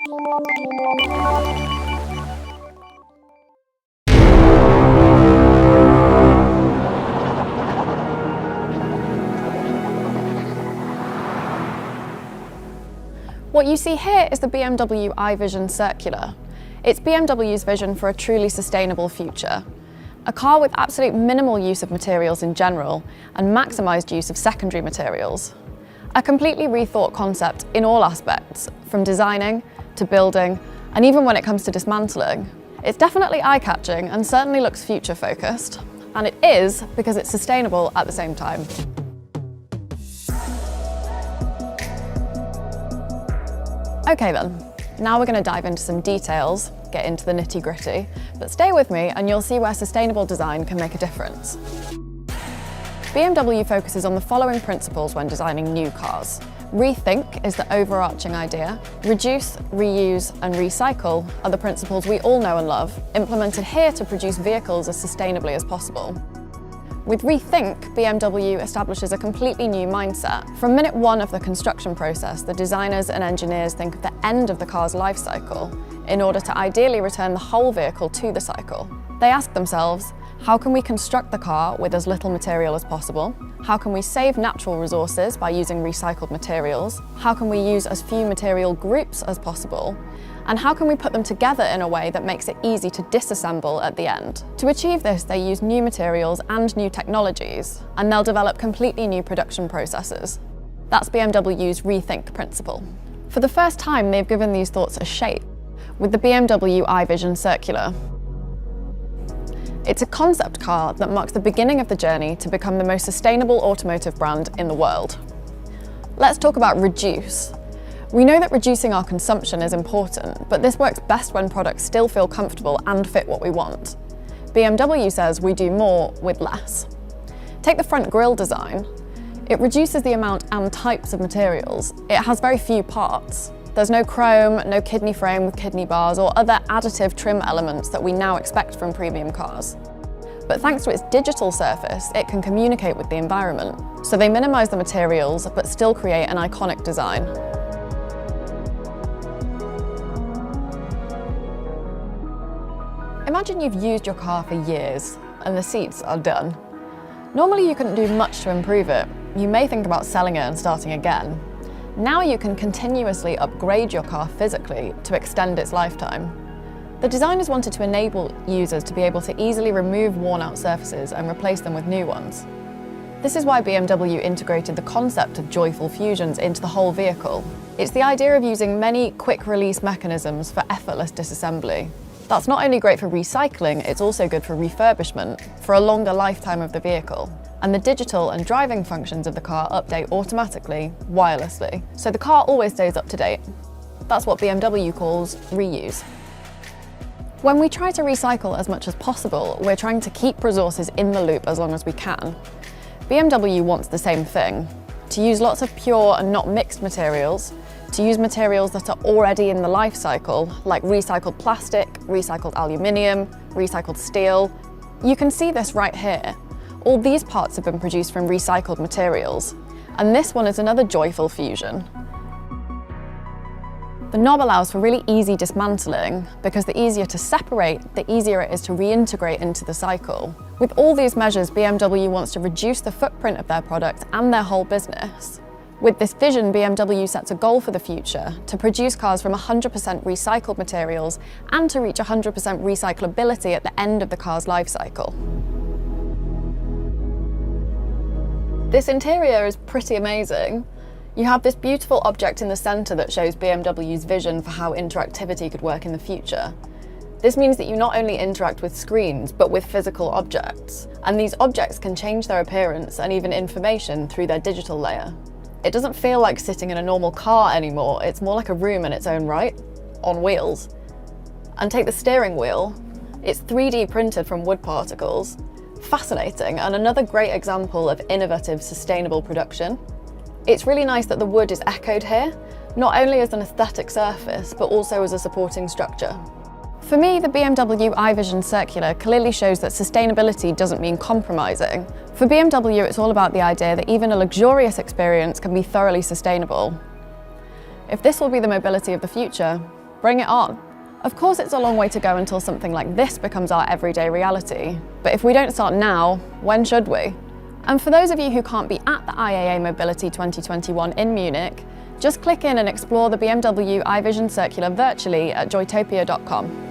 What you see here is the BMW iVision Circular. It's BMW's vision for a truly sustainable future. A car with absolute minimal use of materials in general and maximised use of secondary materials. A completely rethought concept in all aspects, from designing to building, and even when it comes to dismantling. It's definitely eye-catching and certainly looks future-focused. And it is because it's sustainable at the same time. Okay then, now we're going to dive into some details, get into the nitty-gritty, but stay with me and you'll see where sustainable design can make a difference. BMW focuses on the following principles when designing new cars. Rethink is the overarching idea. Reduce, reuse and recycle are the principles we all know and love, implemented here to produce vehicles as sustainably as possible. With Rethink, BMW establishes a completely new mindset. From minute one of the construction process, the designers and engineers think of the end of the car's life cycle in order to ideally return the whole vehicle to the cycle. They ask themselves, how can we construct the car with as little material as possible? How can we save natural resources by using recycled materials? How can we use as few material groups as possible? And how can we put them together in a way that makes it easy to disassemble at the end? To achieve this, they use new materials and new technologies, and they'll develop completely new production processes. That's BMW's Rethink principle. For the first time, they've given these thoughts a shape with the BMW iVision Circular. It's a concept car that marks the beginning of the journey to become the most sustainable automotive brand in the world. Let's talk about reduce. We know that reducing our consumption is important, but this works best when products still feel comfortable and fit what we want. BMW says we do more with less. Take the front grille design. It reduces the amount and types of materials. It has very few parts. There's no chrome, no kidney frame with kidney bars or other additive trim elements that we now expect from premium cars. But thanks to its digital surface, it can communicate with the environment. So they minimise the materials, but still create an iconic design. Imagine you've used your car for years and the seats are done. Normally you couldn't do much to improve it. You may think about selling it and starting again. Now you can continuously upgrade your car physically to extend its lifetime. The designers wanted to enable users to be able to easily remove worn-out surfaces and replace them with new ones. This is why BMW integrated the concept of joyful fusions into the whole vehicle. It's the idea of using many quick-release mechanisms for effortless disassembly. That's not only great for recycling, it's also good for refurbishment, for a longer lifetime of the vehicle. And the digital and driving functions of the car update automatically, wirelessly, so the car always stays up to date. That's what BMW calls reuse. When we try to recycle as much as possible, we're trying to keep resources in the loop as long as we can. BMW wants the same thing, to use lots of pure and not mixed materials, to use materials that are already in the life cycle, like recycled plastic, recycled aluminium, recycled steel. You can see this right here. All these parts have been produced from recycled materials, and this one is another joyful fusion. The knob allows for really easy dismantling because the easier to separate, the easier it is to reintegrate into the cycle. With all these measures, BMW wants to reduce the footprint of their product and their whole business. With this vision, BMW sets a goal for the future to produce cars from 100% recycled materials and to reach 100% recyclability at the end of the car's life cycle. This interior is pretty amazing. You have this beautiful object in the centre that shows BMW's vision for how interactivity could work in the future. This means that you not only interact with screens, but with physical objects. And these objects can change their appearance and even information through their digital layer. It doesn't feel like sitting in a normal car anymore, it's more like a room in its own right, on wheels. And take the steering wheel. It's 3D printed from wood particles. Fascinating, and another great example of innovative, sustainable production. It's really nice that the wood is echoed here, not only as an aesthetic surface, but also as a supporting structure. For me, the BMW iVision Circular clearly shows that sustainability doesn't mean compromising. For BMW, it's all about the idea that even a luxurious experience can be thoroughly sustainable. If this will be the mobility of the future, Bring it on. Of course, it's a long way to go until something like this becomes our everyday reality, but if we don't start now, when should we? And for those of you who can't be at the IAA Mobility 2021 in Munich, just click in and explore the BMW iVision Circular virtually at joytopia.com.